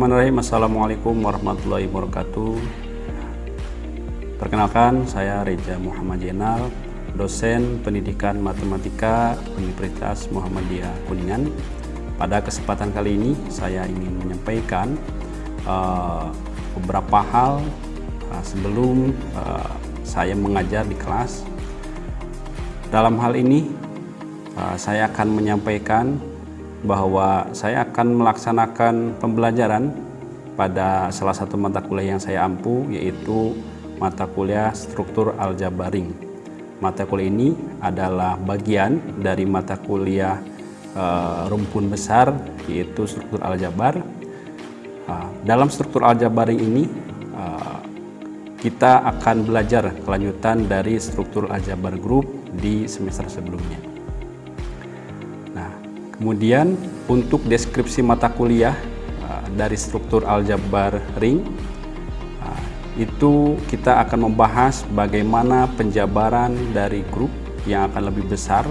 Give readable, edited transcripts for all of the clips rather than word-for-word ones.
Bismillahirrahmanirrahim. Assalamualaikum warahmatullahi wabarakatuh. Perkenalkan, saya Reja Muhammad Jenal, dosen pendidikan matematika Universitas Muhammadiyah Kuningan. Pada kesempatan kali ini saya ingin menyampaikan beberapa hal sebelum saya mengajar di kelas. Dalam hal ini saya akan menyampaikan bahwa saya akan melaksanakan pembelajaran pada salah satu mata kuliah yang saya ampu, yaitu mata kuliah struktur aljabar ring. Mata kuliah ini adalah bagian dari mata kuliah rumpun besar, yaitu struktur aljabar. Dalam struktur aljabar ring ini kita akan belajar kelanjutan dari struktur aljabar grup di semester sebelumnya. Kemudian untuk deskripsi mata kuliah dari struktur aljabar ring, itu kita akan membahas bagaimana penjabaran dari grup yang akan lebih besar,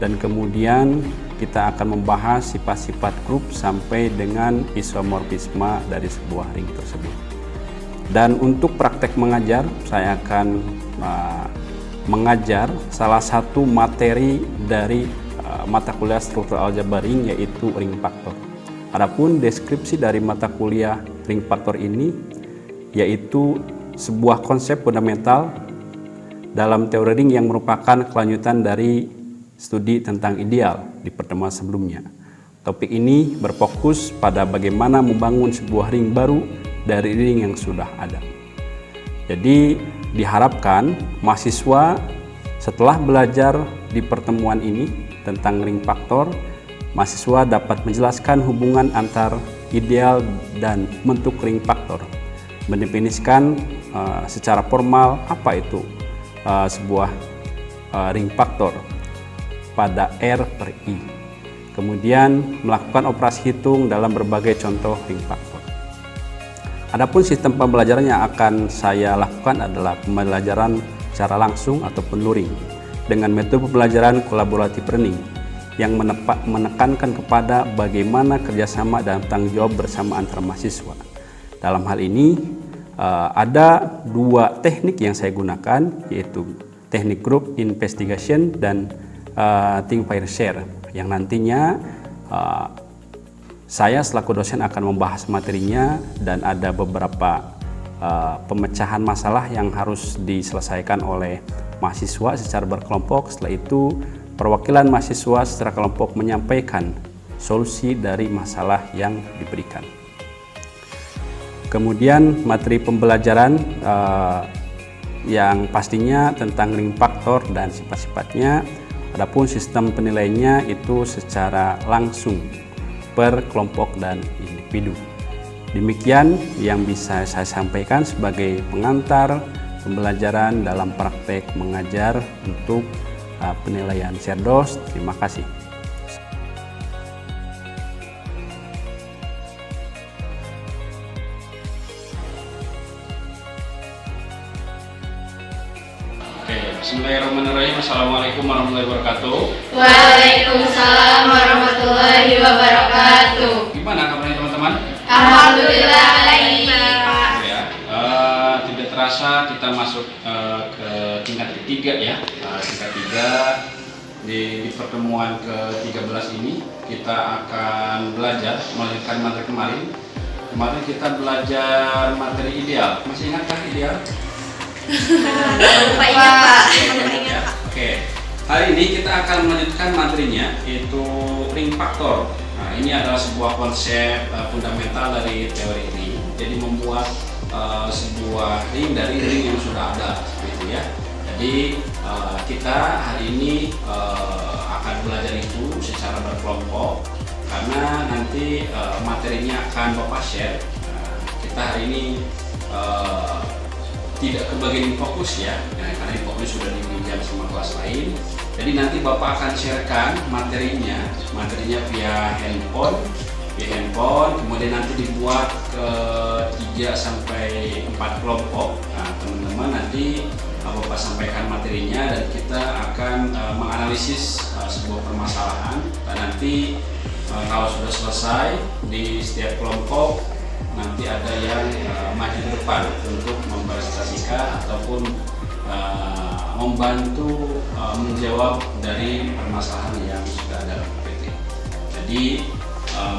dan kemudian kita akan membahas sifat-sifat grup sampai dengan isomorfisme dari sebuah ring tersebut. Dan untuk praktek mengajar, saya akan mengajar salah satu materi dari mata kuliah struktur aljabar ring, yaitu ring faktor. Adapun deskripsi dari mata kuliah ring faktor ini yaitu sebuah konsep fundamental dalam teori ring yang merupakan kelanjutan dari studi tentang ideal di pertemuan sebelumnya. Topik ini berfokus pada bagaimana membangun sebuah ring baru dari ring yang sudah ada. Jadi diharapkan mahasiswa setelah belajar di pertemuan ini tentang ring faktor, mahasiswa dapat menjelaskan hubungan antar ideal dan bentuk ring faktor, mendefinisikan secara formal apa itu sebuah ring faktor pada R per I, kemudian melakukan operasi hitung dalam berbagai contoh ring faktor. Adapun sistem pembelajaran yang akan saya lakukan adalah pembelajaran secara langsung ataupun luring dengan metode pembelajaran kolaboratif learning yang menekankan kepada bagaimana kerjasama dan tanggung jawab bersama antar mahasiswa. Dalam hal ini ada dua teknik yang saya gunakan, yaitu teknik group investigation dan think pair share, yang nantinya saya selaku dosen akan membahas materinya, dan ada beberapa pemecahan masalah yang harus diselesaikan oleh mahasiswa secara berkelompok. Setelah itu perwakilan mahasiswa secara kelompok menyampaikan solusi dari masalah yang diberikan. Kemudian materi pembelajaran yang pastinya tentang ring faktor dan sifat-sifatnya. Adapun sistem penilaiannya itu secara langsung per kelompok dan individu. Demikian yang bisa saya sampaikan sebagai pengantar pembelajaran dalam praktek mengajar untuk penilaian Cerdos. Terima kasih. Bismillahirrahmanirrahim. Assalamualaikum warahmatullahi wabarakatuh. Waalaikumsalam warahmatullahi wabarakatuh. Gimana kabarnya teman-teman? Alhamdulillah baik. Tidak terasa kita masuk ke tingkat ketiga ya. Tingkat 3 di pertemuan ke-13 ini kita akan belajar melanjutkan materi kemarin. Kemarin kita belajar materi ideal. Masih ingatkah ideal? Lupa ingat Pak. Oke. Hari ini kita akan melanjutkan materinya, yaitu ring faktor. Nah, ini adalah sebuah konsep fundamental dari teori ring. Jadi membuat sebuah ring dari ring yang sudah ada, seperti itu ya. Jadi kita hari ini akan belajar itu secara berkelompok, karena nanti materinya akan Bapak share. Kita hari ini tidak kebagian fokus ya, karena fokus sudah dipinjam sama kelas lain. Jadi nanti Bapak akan sharekan materinya via handphone, kemudian nanti dibuat ke 3 sampai 4 kelompok. Nah, teman-teman nanti Bapak sampaikan materinya dan kita akan menganalisis sebuah permasalahan, dan nanti kalau sudah selesai di setiap kelompok nanti ada yang maju ke depan untuk mempresentasikan ataupun membantu menjawab dari permasalahan yang sudah ada dalam PPT. Jadi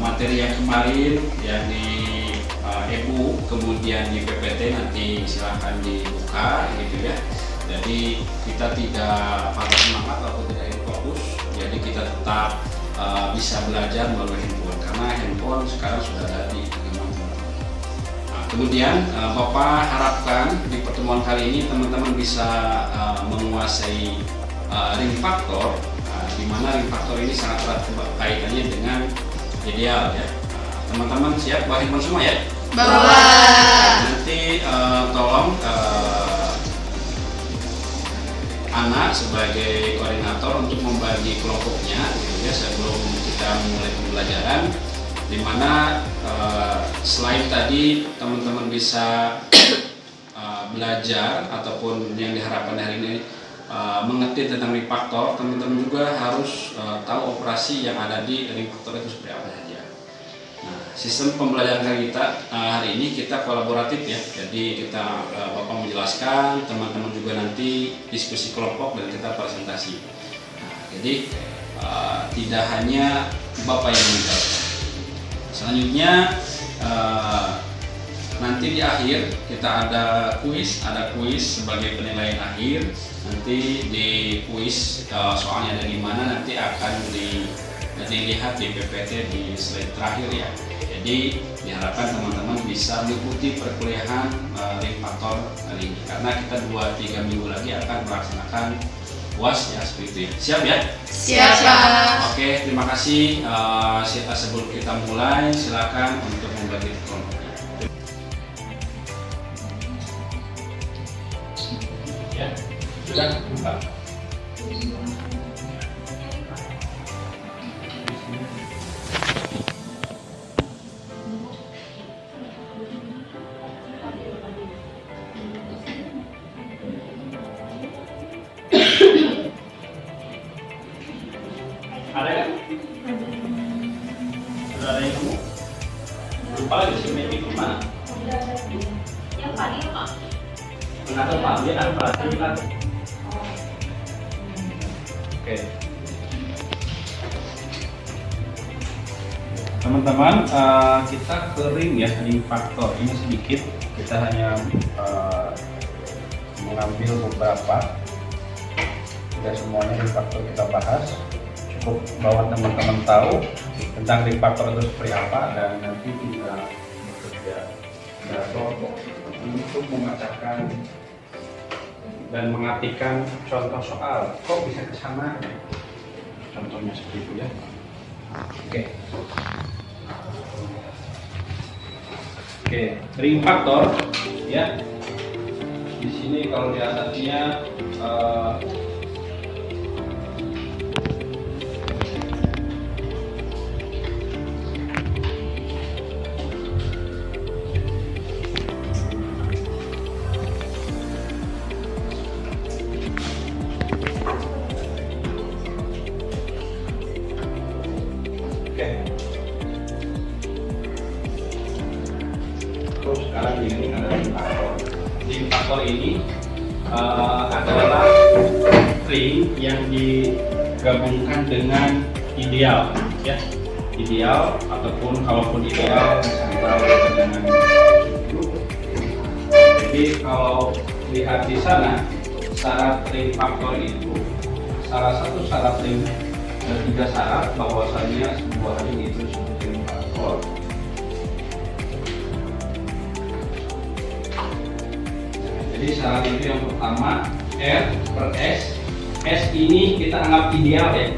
materi yang kemarin yang di EBU kemudian di PPT nanti silahkan dibuka gitu ya. Jadi kita tidak patah semangat atau tidak fokus. Jadi kita tetap bisa belajar melalui handphone karena handphone sekarang sudah ada di teman-teman. Nah, kemudian Bapak harapkan di pertemuan kali ini teman-teman bisa menguasai ring faktor, di mana ring faktor ini sangat erat kaitannya dengan ideal ya. Teman-teman siap bawa handphone semua ya? Bawa. Nanti tolong anak sebagai koordinator untuk membagi kelompoknya gitu ya sebelum kita mulai pembelajaran, di mana selain tadi teman-teman bisa belajar ataupun yang diharapkan hari ini mengerti tentang ring faktor, teman-teman juga harus tahu operasi yang ada di ring faktor itu seperti apa saja. Nah, sistem pembelajaran kita hari ini kita kolaboratif ya, jadi kita Bapak menjelaskan, teman-teman juga nanti diskusi kelompok dan kita presentasi. Nah, jadi tidak hanya Bapak yang menjelaskan. Selanjutnya nanti di akhir kita ada kuis sebagai penilaian akhir. Nanti di kuis soalnya ada di mana nanti akan dilihat di PPT di slide terakhir ya. Jadi diharapkan teman-teman bisa mengikuti perkuliahan ring faktor kali ini karena kita 2-3 minggu lagi akan melaksanakan UAS ya seperti itu ya. Siap ya? Siap, Pak. Oke, terima kasih. Sebelum kita mulai silakan untuk membagi kelompoknya. Ya, sudah buka. Ada nggak? Sudah ada yang nemu? Lupa lagi si Memi kemana? Yang tadi Pak. Mengatur Pak, dia kan perhatian. Oke. Teman-teman, kita ke ring ya, ring faktor ini sedikit. Kita hanya mengambil beberapa. Tidak semuanya ring faktor kita bahas. Cukup bahwa teman-teman tahu tentang ring faktor itu seperti apa dan nanti kita bekerja kelompok untuk memecahkan dan mengartikan contoh soal. Kok bisa ke sana? Contohnya seperti itu ya. Oke, ring faktor ya. Di sini kalau di atasnya terus sekarang ini ada ring faktor. Ring faktor ini adalah ring yang digabungkan dengan ideal, ya. Ideal ataupun kalaupun ideal misalnya dengan jadi kalau lihat di sana syarat ring faktor itu salah satu syarat ring dan 3 syarat bahwasanya sebuah ring itu disebut ring faktor. Jadi syarat itu yang pertama R per S. S ini kita anggap ideal ya.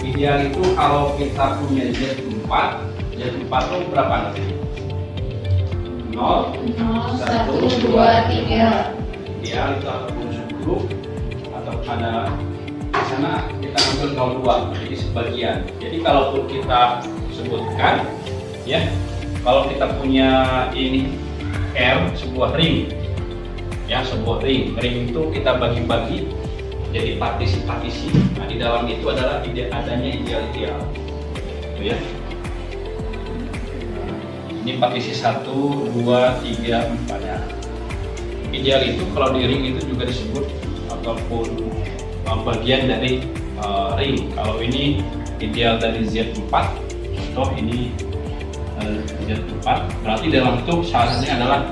Ideal itu kalau kita punya Z4 itu berapa nanti? 0, 1, 2, 3. Ideal itu ataupun 10 atau ada di sana kita ambil 02 jadi sebagian. Jadi kalaupun kita sebutkan ya, kalau kita punya ini R sebuah ring ya, sebuah ring itu kita bagi-bagi jadi partisi-partisi. Nah di dalam itu adalah adanya ideal-ideal itu ya. Ini partisi 1, 2, 3, 4 ya. Ideal itu kalau di ring itu juga disebut ataupun bagian dari ring. Kalau ini ideal dari Z4, contoh ini Z4, berarti dalam bentuk salah satunya adalah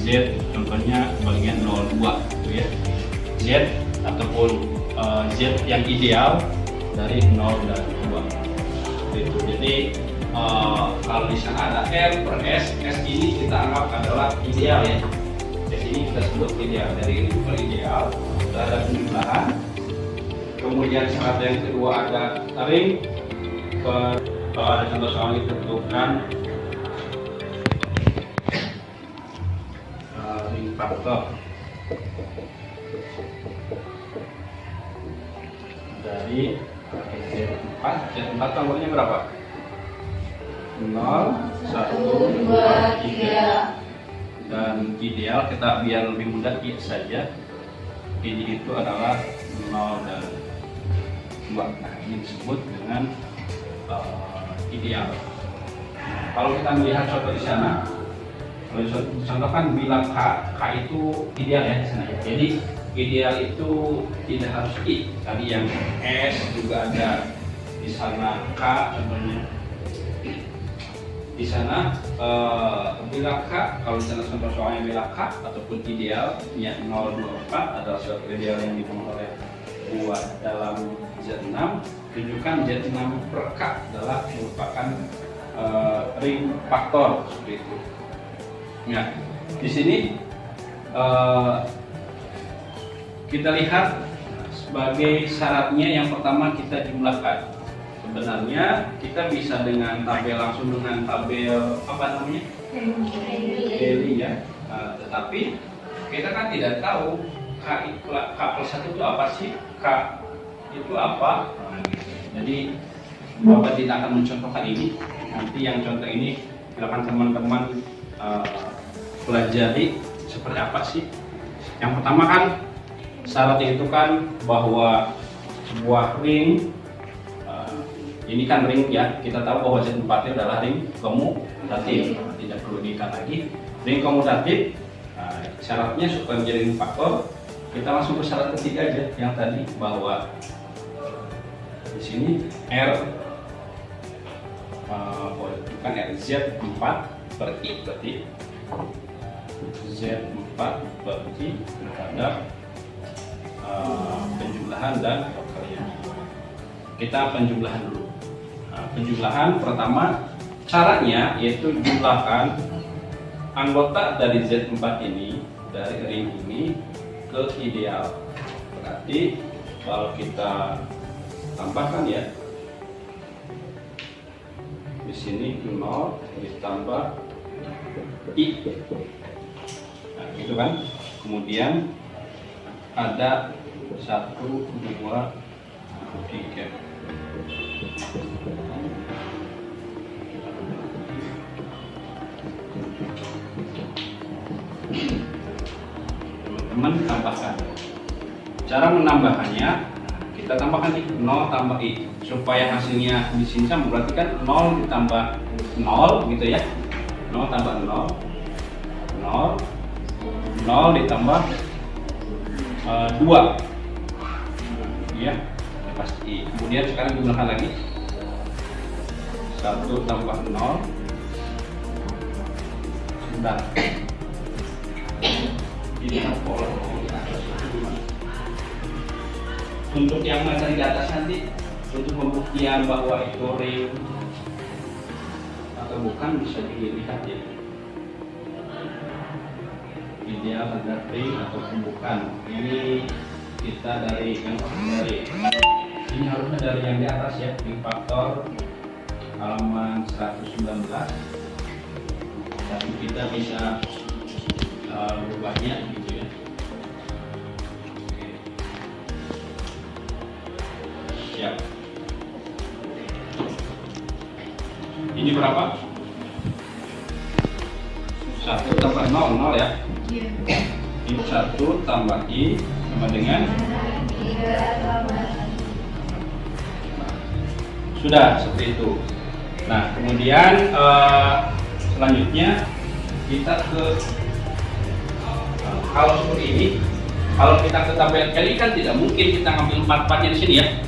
Z, contohnya bagian 02 gitu ya. Z ataupun Z yang ideal dari 0 dan 2 gitu. Jadi kalau di sana ada R per S, S ini kita anggap adalah ideal ya. S ini kita sebut ideal. Dari itu per ideal ada penjumlahan. Kemudian syarat yang kedua ada ring. Kalau ada contoh soal ditentukan ring faktor dari Z4. Z4 nomornya berapa? 0, 1, 2, 3. Dan ideal kita biar lebih mudah saja. Ini itu adalah 0 dan 2. Nah, ini disebut dengan ideal. Kalau kita melihat contoh di sana, contoh kan bila K itu ideal ya di sana. Jadi ideal itu tidak harus I. Tadi yang S juga ada di sana K contohnya. Di sana bila K, kalau di sana contoh soalnya bila K ataupun ideal ya 024 adalah suatu ideal yang dipenuhi oleh 2 dalam Z6, tunjukkan Z6 per K adalah merupakan ring faktor seperti itu. Nah, di sini kita lihat sebagai syaratnya yang pertama kita jumlahkan. Sebenarnya kita bisa dengan tabel langsung dengan tabel apa namanya? Daily ya. Tetapi kita kan tidak tahu K plus 1 itu apa sih? K itu apa? Jadi Bapak tidak akan mencontohkan ini. Nanti yang contoh ini silakan teman-teman pelajari seperti apa sih. Yang pertama kan syaratnya itu kan bahwa sebuah ring ini kan ring ya, kita tahu bahwa Z4 itu adalah ring komutatif, tidak perlu diikat lagi. Ring komutatif, syaratnya supaya menjadi ring faktor, kita langsung ke syarat ketiga aja yang tadi bahwa di sini R bukan R, Z4 per I berarti Z4 per I terhadap penjumlahan dan perkalian. Kita penjumlahan dulu. Penjumlahan pertama caranya yaitu jumlahkan anggota dari Z4 ini dari ring ini ke ideal. Berarti kalau kita tambahkan ya di sini 0 ditambah I. Nah, gitu kan. Kemudian ada 1, 2, 3. Teman-teman tambahkan. Cara menambahkannya kita tambahkan 0 tambah I supaya hasilnya di sini sama, berarti kan 0 ditambah 0 gitu ya. 0 tambah 0 ditambah 2 ya, pasti. Kemudian sekarang digunakan lagi 1 tambah 0. Sebentar, ini pola untuk yang materi di atas nanti untuk pembuktian bahwa itu ring atau bukan bisa dilihat ya, ideal ada ring atau bukan. Ini kita dari yang dari ini harusnya dari yang di atas ya, ring faktor halaman 119, tapi kita bisa berubahnya gitu ya. Oke. Siap. Ini berapa? 1 tambah 0 ya. Ini 1 tambah I sama dengan sudah seperti itu. Nah, kemudian Selanjutnya kita ke kalau seperti ini. Kalau kita ke tabel kali kan tidak mungkin kita ngambil 4-4-nya di sini ya.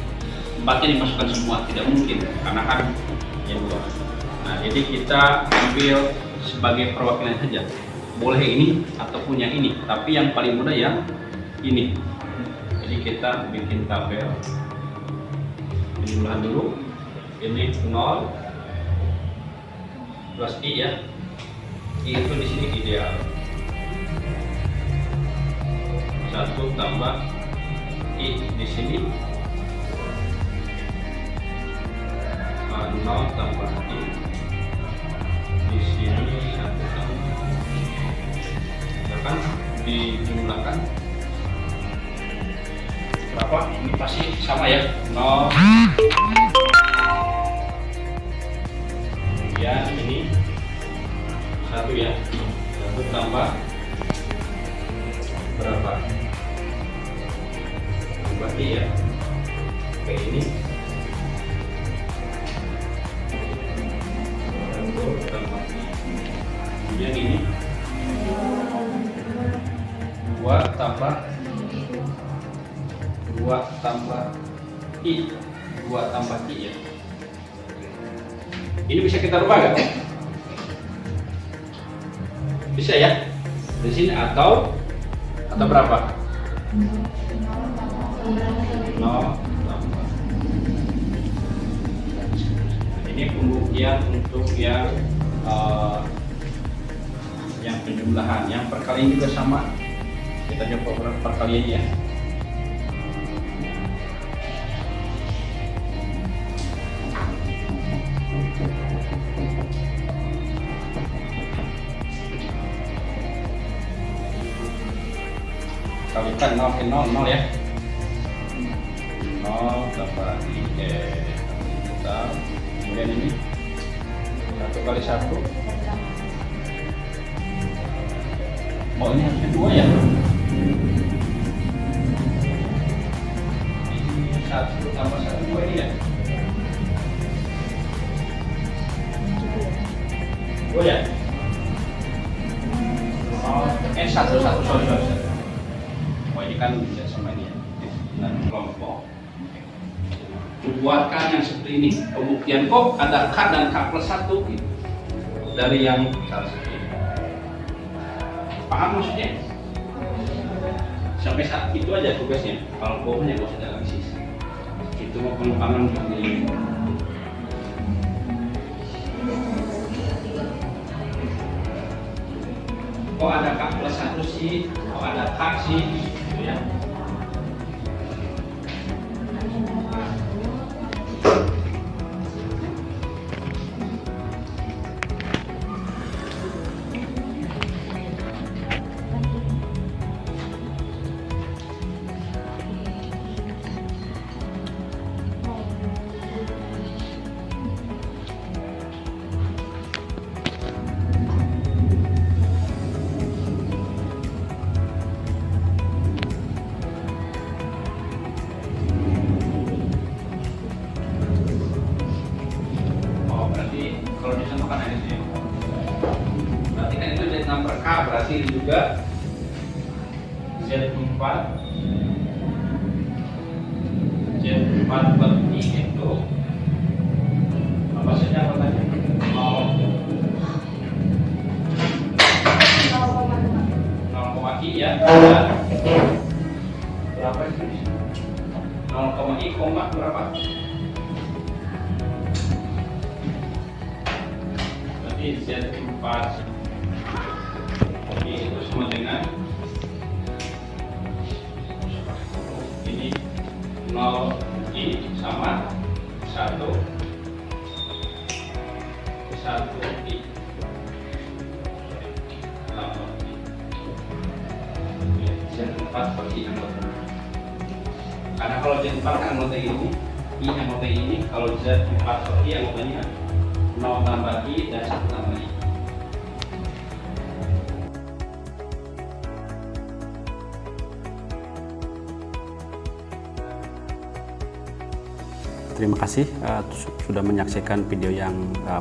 4-nya dimasukkan semua, tidak mungkin karena kan yang dua. Nah, jadi kita ambil sebagai perwakilan saja. Boleh ini ataupun yang ini, tapi yang paling mudah yang ini. Jadi kita bikin tabel. Jumlahan dulu. Ini 0 plus I ya. I itu di sini ideal. 1 tambah I di sini 0 tambah I di sini 1 tambah kan dijumlahkan berapa? Ini pasti sama ya 0 ya ini 1 ya 1 tambah berapa? Berarti ya kayak ini 1 tambah kemudian ini 2 tambah I 2 tambah I ya. Ini bisa kita rubah nggak? Bisa ya di sini atau berapa? 0 tambah. Ini pembuktian untuk yang penjumlahan. Yang perkalian juga sama. Kita coba perkaliannya. Kalikan 0 ke 0, 0 ya 0 tambah I kemudian ini 1 kali 1 oh ini harusnya 2 ya ini 1 tambah 1 2 ini ya 2 ya 1 sorry ini kan bisa sama ini ya. Nah, kelompok buatkan yang seperti ini pembuktian kok ada K dan K plus 1 gitu. Dari yang salah satu ini. Paham maksudnya? Sampai saat itu aja tugasnya. Kalau bohongnya gak usah analisis. Itu mau pengembangan untuk ini. Kok ada K plus 1 sih? Kok ada K sih? Ya. Kalau disamakan ini berarti kan itu Z6 per K berarti juga Z4 per I itu apa saja apa tadi? 0 I ya berapa itu? 0 I koma berapa? Z4 itu sama dengan ini 0 I sama 1 I Z4 per I anggota. Karena kalau Z4 anggota ini I anggota ini, kalau Z4 per I anggotanya 0 tambah I dan 1 tambah I. terima kasih sudah menyaksikan video yang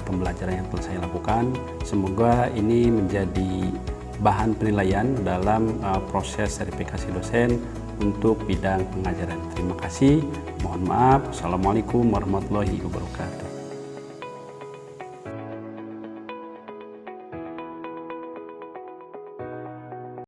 pembelajaran yang telah saya lakukan. Semoga ini menjadi bahan penilaian dalam proses sertifikasi dosen untuk bidang pengajaran. Terima kasih. Mohon maaf. Assalamualaikum warahmatullahi wabarakatuh.